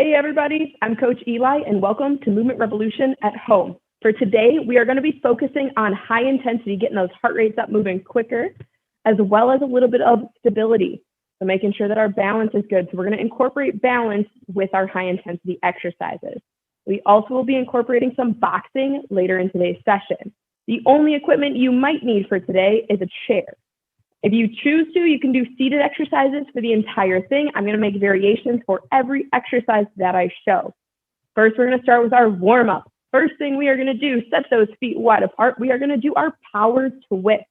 Hey everybody, I'm Coach Eli and welcome to Movement Revolution at Home. For today, we are going to be focusing on high intensity, getting those heart rates up, moving quicker, as well as a little bit of stability. So making sure that our balance is good. So we're going to incorporate balance with our high intensity exercises. We also will be incorporating some boxing later in today's session. The only equipment you might need for today is a chair. If you choose to, you can do seated exercises for the entire thing. I'm going to make variations for every exercise that I show. First, we're going to start with our warm-up. First thing we are going to do, set those feet wide apart. We are going to do our power twist.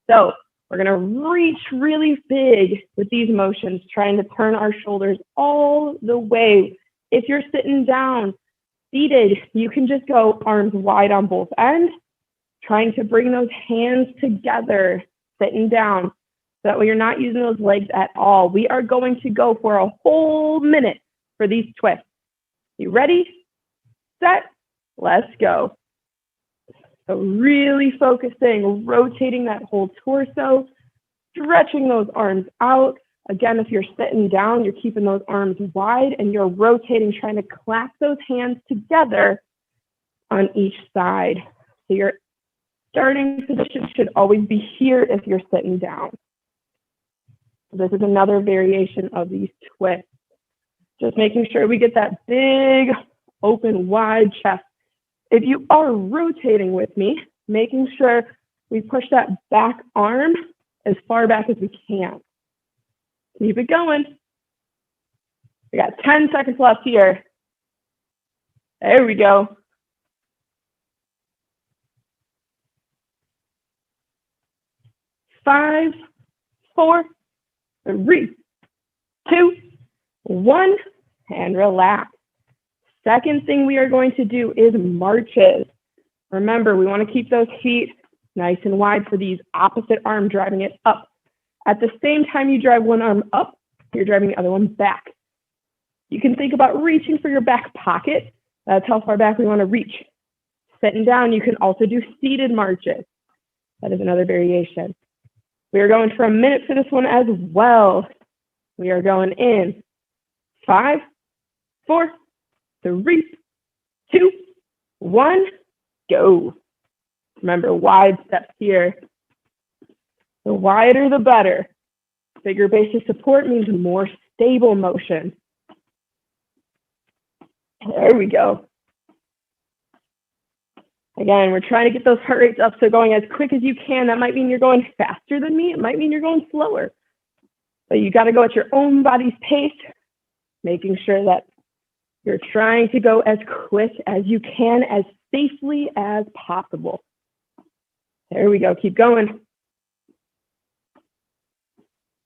So we're going to reach really big with these motions, trying to turn our shoulders all the way. If you're sitting down, seated, you can just go arms wide on both ends, trying to bring those hands together, sitting down, so that way you're not using those legs at all. We are going to go for a whole minute for these twists. You ready? Set, let's go. So really focusing, rotating that whole torso, stretching those arms out. Again, if you're sitting down, you're keeping those arms wide and you're rotating, trying to clasp those hands together on each side. So your starting position should always be here if you're sitting down. This is another variation of these twists. Just making sure we get that big, open, wide chest. If you are rotating with me, making sure we push that back arm as far back as we can. Keep it going. We got 10 seconds left here. There we go. 5, 4, 3, 2, 1, and relax. Second thing we are going to do is marches. Remember, we want to keep those feet nice and wide for these opposite arm, driving it up. At the same time you drive one arm up, you're driving the other one back. You can think about reaching for your back pocket. That's how far back we want to reach. Sitting down, you can also do seated marches. That is another variation. We are going for a minute for this one as well. We are going in 5, 4, 3, 2, 1, go. Remember, wide steps here. The wider, the better. Bigger base of support means more stable motion. There we go. Again, we're trying to get those heart rates up, so going as quick as you can. That might mean you're going faster than me. It might mean you're going slower. But you got to go at your own body's pace, making sure that you're trying to go as quick as you can, as safely as possible. There we go. Keep going.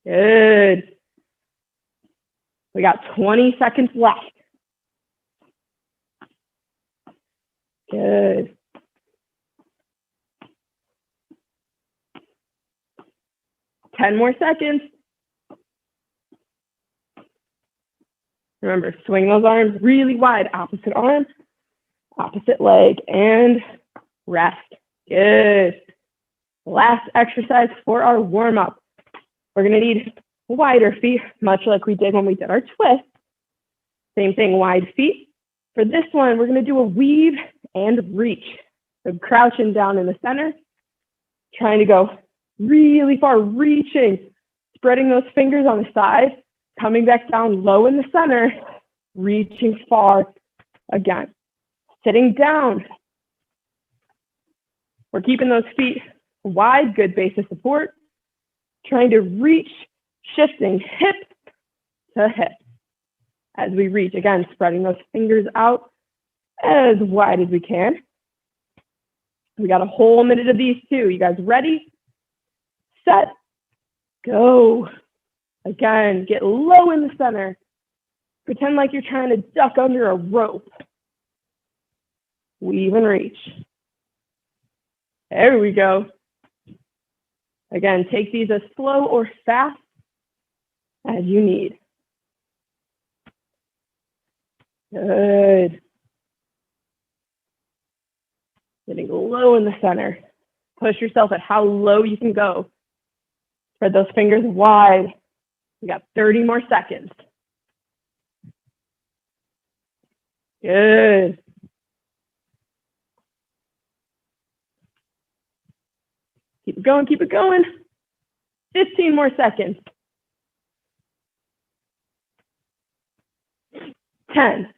Good. We got 20 seconds left. Good. Ten more seconds. Remember, swing those arms really wide. Opposite arm, opposite leg, and rest. Good. Last exercise for our warm-up. We're going to need wider feet, much like we did when we did our twist. Same thing, wide feet. For this one, we're going to do a weave and reach. So crouching down in the center, trying to go really far, reaching, spreading those fingers on the side, coming back down low in the center, reaching far again. Sitting down. We're keeping those feet wide, good base of support, trying to reach, shifting hip to hip. As we reach, again, spreading those fingers out as wide as we can. We got a whole minute of these too. You guys ready? Set, go. Again, get low in the center. Pretend like you're trying to duck under a rope. Weave and reach. There we go. Again, take these as slow or fast as you need. Good. Getting low in the center. Push yourself at how low you can go. Spread those fingers wide. We got 30 more seconds. Good. Keep it going, keep it going. 15 more seconds. 10.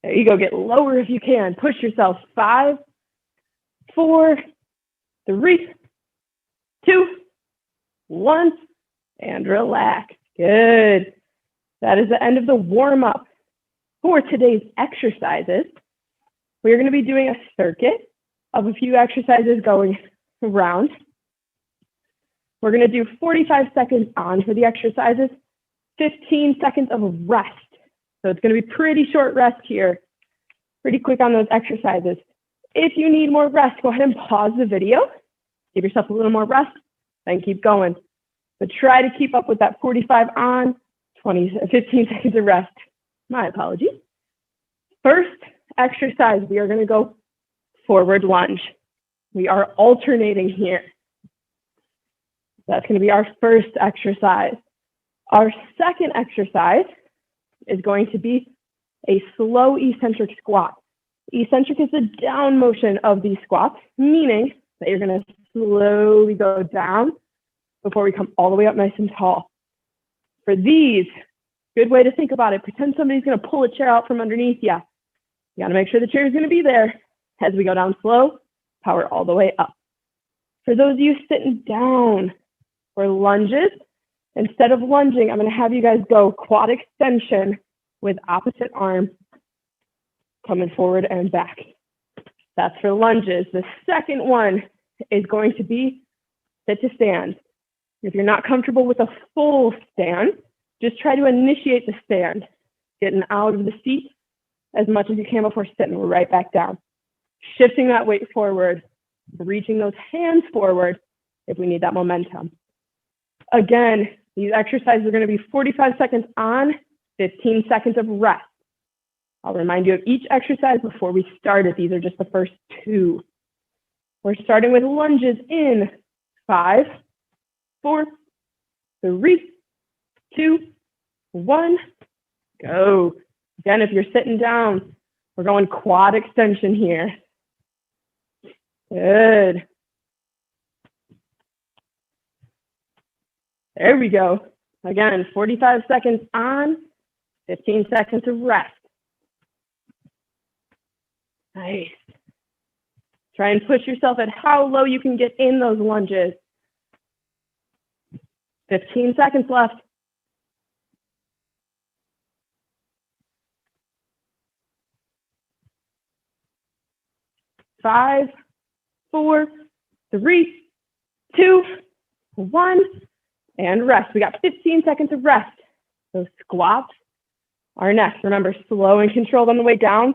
There you go, get lower if you can. Push yourself. 5, 4, 3, 2, 1, and relax. Good. That is the end of the warm-up. For today's exercises, we're going to be doing a circuit of a few exercises going around. We're going to do 45 seconds on for the exercises, 15 seconds of rest. So it's going to be pretty short rest here, pretty quick on those exercises. If you need more rest, go ahead and pause the video, give yourself a little more rest, then keep going. But try to keep up with that 45 on, 15 seconds of rest. My apologies. First exercise, we are going to go forward lunge. We are alternating here. That's going to be our first exercise. Our second exercise is going to be a slow eccentric squat. Eccentric is the down motion of these squats, meaning that you're going to slowly go down before we come all the way up nice and tall. For these, good way to think about it, pretend somebody's going to pull a chair out from underneath you. You got to make sure the chair is going to be there. As we go down slow, power all the way up. For those of you sitting down for lunges, instead of lunging, I'm going to have you guys go quad extension with opposite arm coming forward and back. That's for lunges. The second one is going to be sit to stand. If you're not comfortable with a full stand, just try to initiate the stand, getting out of the seat as much as you can before sitting right back down. Shifting that weight forward, reaching those hands forward if we need that momentum. Again, these exercises are going to be 45 seconds on, 15 seconds of rest. I'll remind you of each exercise before we start it. These are just the first two. We're starting with lunges in 5, 4, 3, 2, 1, go. Again, if you're sitting down, we're going quad extension here. Good. There we go. Again, 45 seconds on, 15 seconds of rest. Nice. Try and push yourself at how low you can get in those lunges. 15 seconds left. 5, 4, 3, 2, 1, and rest. We got 15 seconds of rest. Those squats are next. Remember, slow and controlled on the way down.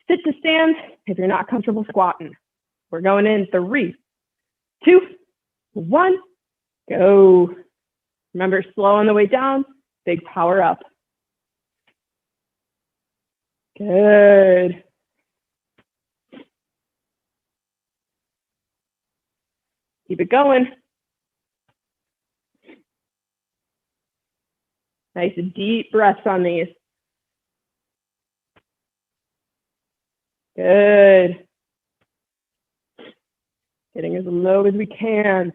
Sit to stand if you're not comfortable squatting. We're going in 3, 2, 1, go. Remember, slow on the way down, big power up. Good. Keep it going. Nice deep breaths on these. Good. Getting as low as we can.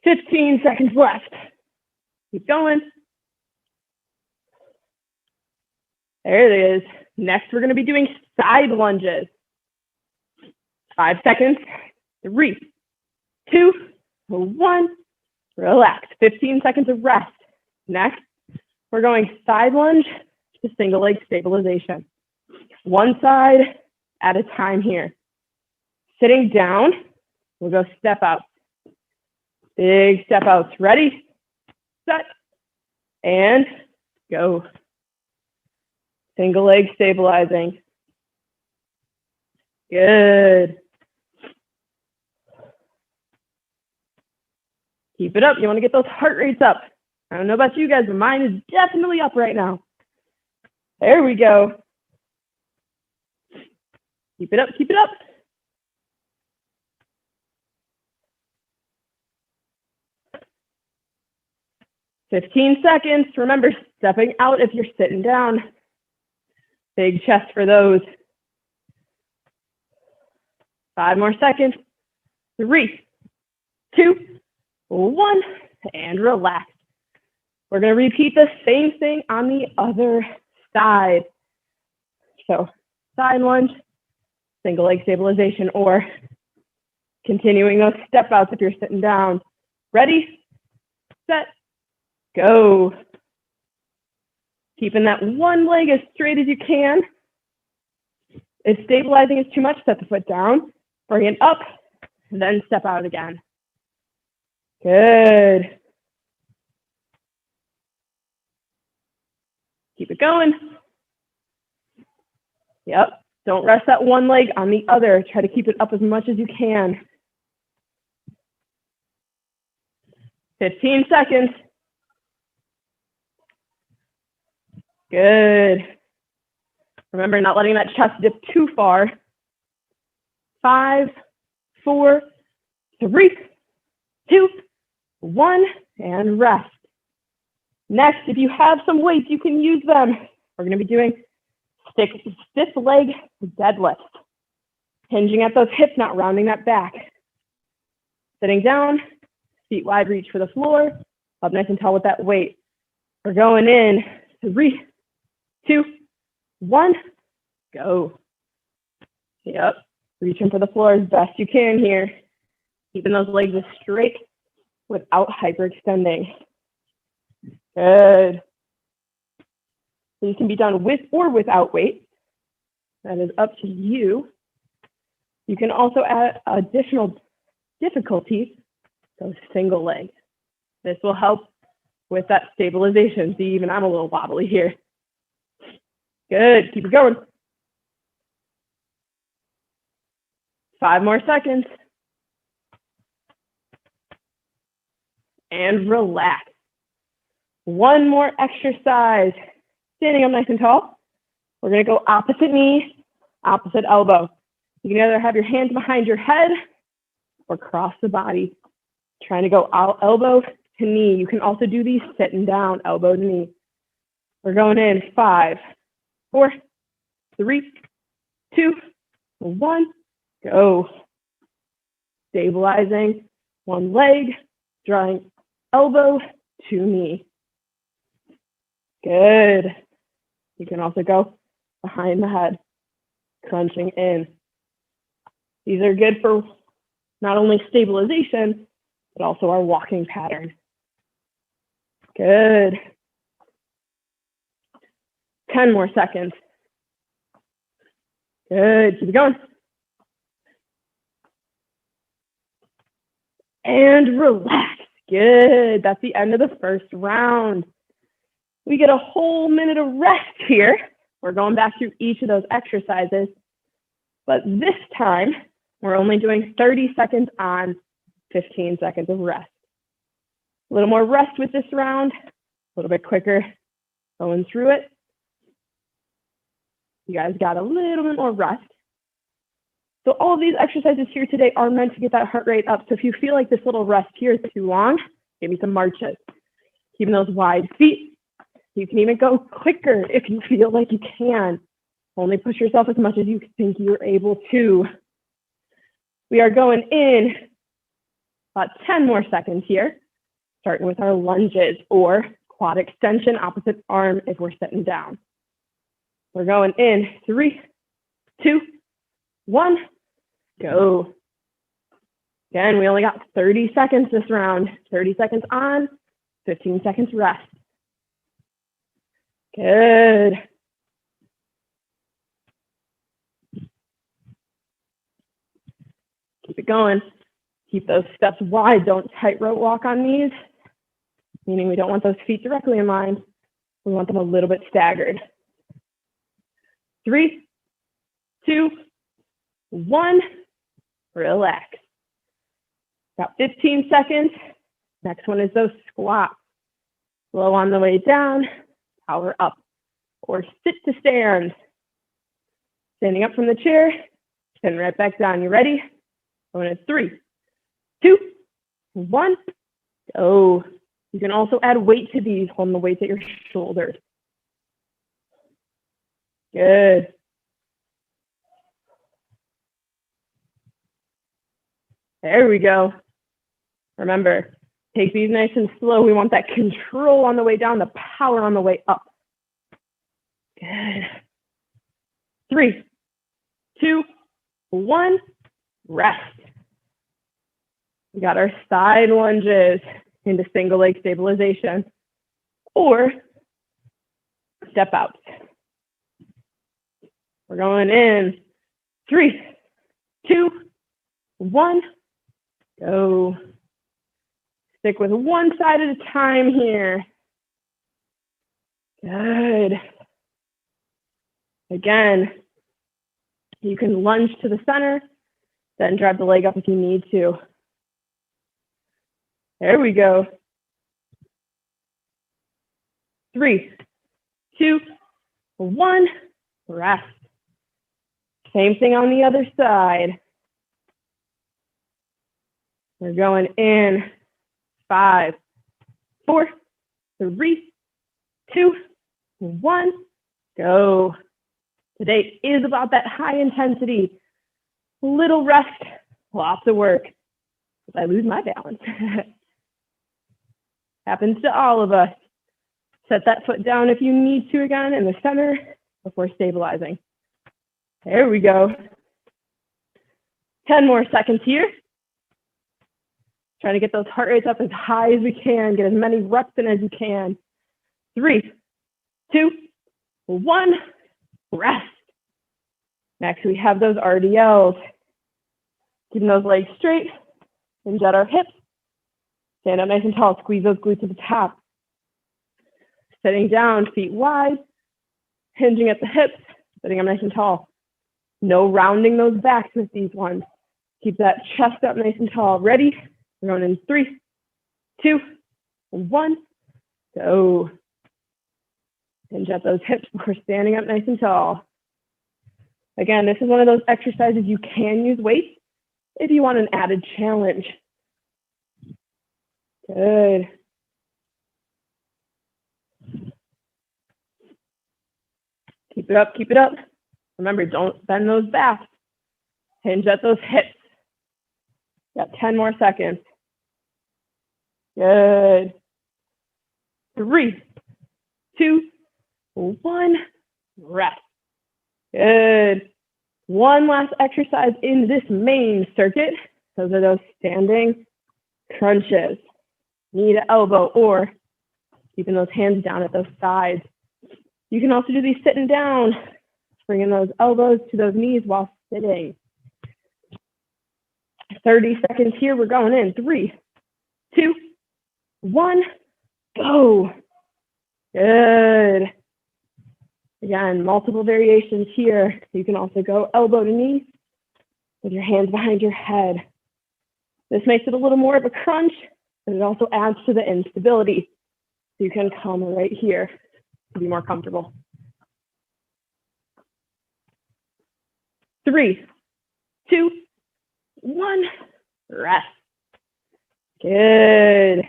15 seconds left. Keep going. There it is. Next, we're going to be doing side lunges. 5 seconds. 3, 2, 1. Relax. 15 seconds of rest. Next, we're going side lunge to single leg stabilization. One side at a time here. Sitting down, we'll go step out. Big step outs. Ready, set, and go. Single leg stabilizing. Good. Keep it up. You want to get those heart rates up. I don't know about you guys, but mine is definitely up right now. There we go. Keep it up, keep it up. "15 seconds. Remember, stepping out if you're sitting down. Big chest for those. 5 more seconds. 3, 2, 1, and relax. We're going to repeat the same thing on the other side. So side lunge, single leg stabilization, or continuing those step outs if you're sitting down. Ready, set, go. Keeping that one leg as straight as you can. If stabilizing is too much, set the foot down, bring it up, and then step out again. Good. Keep it going. Yep. Don't rest that one leg on the other. Try to keep it up as much as you can. 15 seconds. Good. Remember, not letting that chest dip too far. 5, 4, 3, 2, 1, and rest. Next, if you have some weights, you can use them. We're going to be doing stiff leg deadlift. Hinging at those hips, not rounding that back. Sitting down, feet wide, reach for the floor. Up nice and tall with that weight. We're going in. 3, 2, 1, go. Yep. Reaching for the floor as best you can here. Keeping those legs as straight without hyperextending. Good. These can be done with or without weight. That is up to you. You can also add additional difficulties, so single leg. This will help with that stabilization. See, even I'm a little wobbly here. Good, keep it going. 5 more seconds. And relax. One more exercise. Standing up nice and tall. We're gonna go opposite knee, opposite elbow. You can either have your hands behind your head or cross the body. Trying to go out elbow to knee. You can also do these sitting down, elbow to knee. We're going in 5, 4, 3, 2, 1, go. Stabilizing one leg, drawing elbow to knee. Good. You can also go behind the head, crunching in. These are good for not only stabilization, but also our walking pattern. Good. 10 more seconds. Good, keep it going. And relax. Good, that's the end of the first round. We get a whole minute of rest here. We're going back through each of those exercises, but this time we're only doing 30 seconds on, 15 seconds of rest. A little more rest with this round, a little bit quicker going through it. You guys got a little bit more rest. So all of these exercises here today are meant to get that heart rate up. So if you feel like this little rest here is too long, give me some marches. Keeping those wide feet. You can even go quicker if you feel like you can. Only push yourself as much as you think you're able to. We are going in about 10 more seconds here, starting with our lunges or quad extension, opposite arm if we're sitting down. We're going in 3, 2, 1, go. Again, we only got 30 seconds this round. 30 seconds on, 15 seconds rest. Good. Keep it going. Keep those steps wide. Don't tightrope walk on these, meaning we don't want those feet directly in line. We want them a little bit staggered. 3, 2, 1, relax. About 15 seconds. Next one is those squats. Slow on the way down, power up, or sit to stand. Standing up from the chair, spin right back down. You ready? Going in 3, 2, 1, go. You can also add weight to these, holding the weights at your shoulders. Good. There we go. Remember, take these nice and slow. We want that control on the way down, the power on the way up. Good. 3, 2, 1, rest. We got our side lunges into single leg stabilization or step out. We're going in. 3, 2, 1, go. Stick with one side at a time here. Good. Again, you can lunge to the center, then drive the leg up if you need to. There we go. 3, 2, 1, rest. Same thing on the other side. We're going in. 5, 4, 3, 2, 1, go. Today is about that high intensity, little rest, lots of work. If I lose my balance. Happens to all of us. Set that foot down if you need to again in the center before stabilizing. There we go. 10 more seconds here. Trying to get those heart rates up as high as we can, get as many reps in as you can. 3, 2, 1, rest. Next, we have those RDLs. Keeping those legs straight, hinge at our hips. Stand up nice and tall, squeeze those glutes to the top. Sitting down, feet wide, hinging at the hips, sitting up nice and tall. No rounding those backs with these ones. Keep that chest up nice and tall. Ready? We're going in 3, 2, 1, go. Hinge at those hips before standing up nice and tall. Again, this is one of those exercises you can use weights if you want an added challenge. Good. Keep it up, keep it up. Remember, don't bend those backs. Hinge at those hips. Got 10 more seconds. Good. 3, 2, 1, rest. Good. One last exercise in this main circuit. Those are those standing crunches. Knee to elbow or keeping those hands down at those sides. You can also do these sitting down, bringing those elbows to those knees while sitting. 30 seconds here. We're going in. 3, 2, 1, go. Good. Again, multiple variations here. You can also go elbow to knee with your hands behind your head. This makes it a little more of a crunch, but it also adds to the instability. So you can come right here to be more comfortable. 3, 2, 1, rest. Good.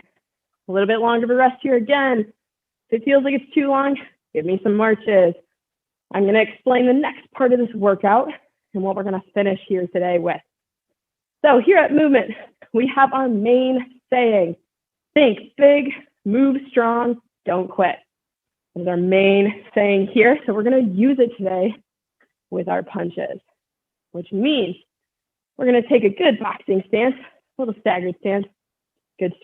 A little bit longer of a rest here again. If it feels like it's too long, give me some marches. I'm going to explain the next part of this workout and what we're going to finish here today with. So here at Movement, we have our main saying, think big, move strong, don't quit. This is our main saying here. So we're going to use it today with our punches, which means we're going to take a good boxing stance, a little staggered stance. Good.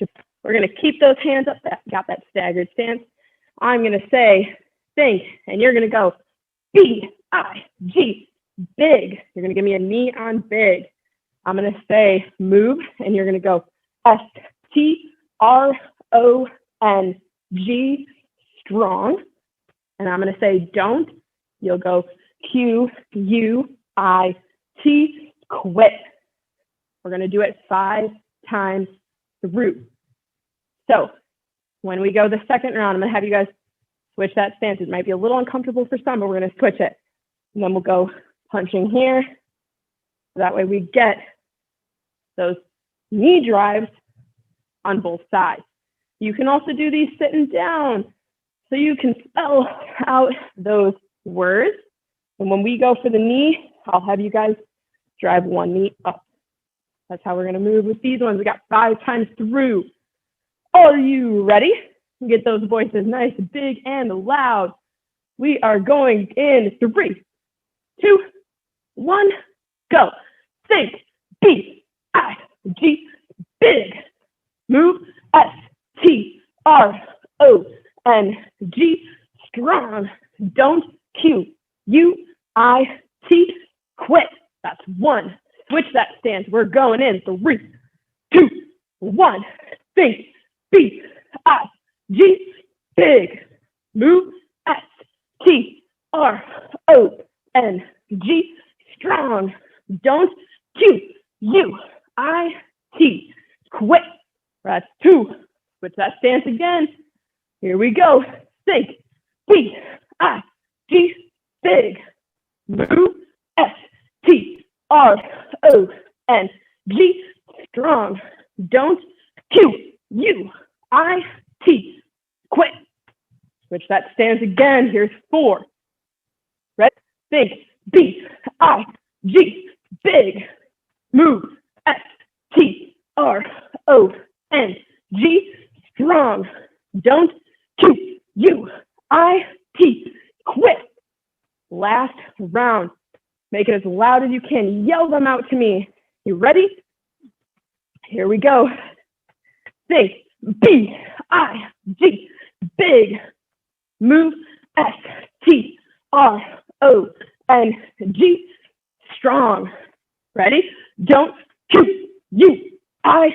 We're going to keep those hands up, got that staggered stance. I'm going to say, think, and you're going to go B-I-G, big. You're going to give me a knee on big. I'm going to say move, and you're going to go S-T-R-O-N-G, strong. And I'm going to say don't. You'll go Q-U-I-T, quit. We're going to do it 5 times through. So when we go the second round, I'm going to have you guys switch that stance. It might be a little uncomfortable for some, but we're going to switch it. And then we'll go punching here. That way we get those knee drives on both sides. You can also do these sitting down so you can spell out those words And when we go for the knee, I'll have you guys drive one knee up. That's how we're going to move with these ones. We got 5 times through. Are you ready? Get those voices nice, big, and loud. We are going in 3, 2, 1, go. Think, B, I, G, big. Move, S, T, R, O, N, G, strong. Don't, Q, U, I, T, quit. That's 1. Switch that stance. We're going in 3, 2, 1. Think, B, I, G, big. Move, S, T, R, O, N, G, strong. Don't, Q, U, I, T, quit. That's 2. Switch that stance again. Here we go. Think, B, I, G, big. Move, S, T, R, O, N, G, strong. Don't, Q, U, I, T, quit. Switch that stance again. Here's 4. Ready? Think, B, I, G, big. Move, S, T, R, O, N, G, strong. Don't, Q, U, I, T, quit. Last round. Make it as loud as you can. Yell them out to me. You ready? Here we go. Think, B, I, G, big. Move, S, T, R, O, N, G, strong. Ready? Don't, Q, U, I,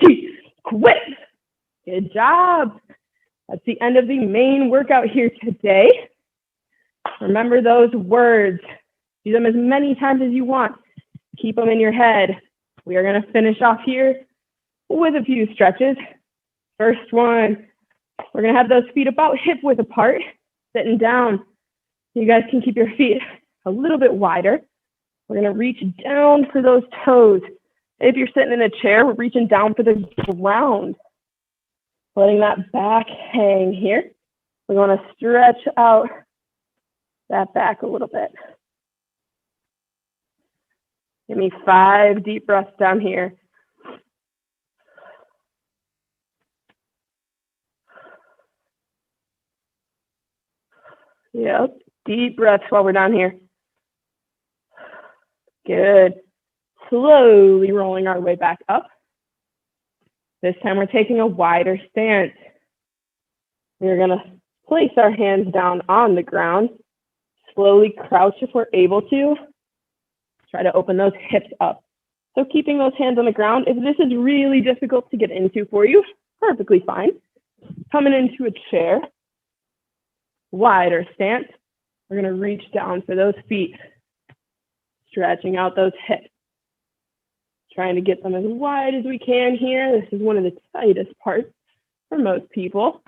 T, quit. Good job. That's the end of the main workout here today. Remember those words. Do them as many times as you want. Keep them in your head. We are going to finish off here with a few stretches. First one, we're going to have those feet about hip width apart, sitting down. You guys can keep your feet a little bit wider. We're going to reach down for those toes. If you're sitting in a chair, we're reaching down for the ground. Letting that back hang here. We want to stretch out that back a little bit. Give me 5 deep breaths down here. Yep, deep breaths while we're down here. Good. Slowly rolling our way back up. This time we're taking a wider stance. We're going to place our hands down on the ground. Slowly crouch if we're able to. Try to open those hips up. So keeping those hands on the ground, if this is really difficult to get into for you, perfectly fine. Coming into a chair, wider stance. We're going to reach down for those feet, stretching out those hips. Trying to get them as wide as we can here. This is one of the tightest parts for most people.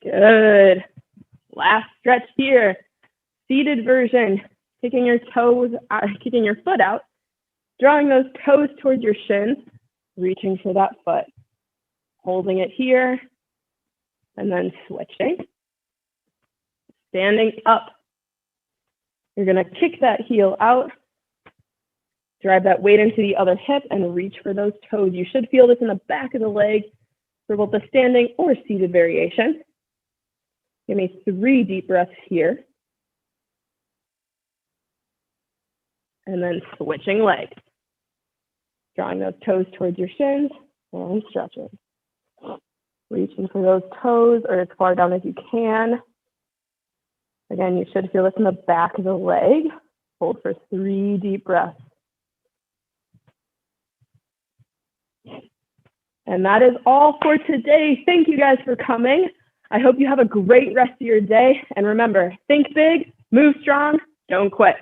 Good. Last stretch here. Seated version. Kicking your foot out, drawing those toes towards your shins, reaching for that foot. Holding it here, and then switching. Standing up. You're going to kick that heel out, drive that weight into the other hip, and reach for those toes. You should feel this in the back of the leg for both the standing or seated variation. Give me 3 deep breaths here. And then switching legs. Drawing those toes towards your shins and stretching. Reaching for those toes or as far down as you can. Again, you should feel this in the back of the leg. Hold for 3 deep breaths. And that is all for today. Thank you guys for coming. I hope you have a great rest of your day. And remember, think big, move strong, don't quit.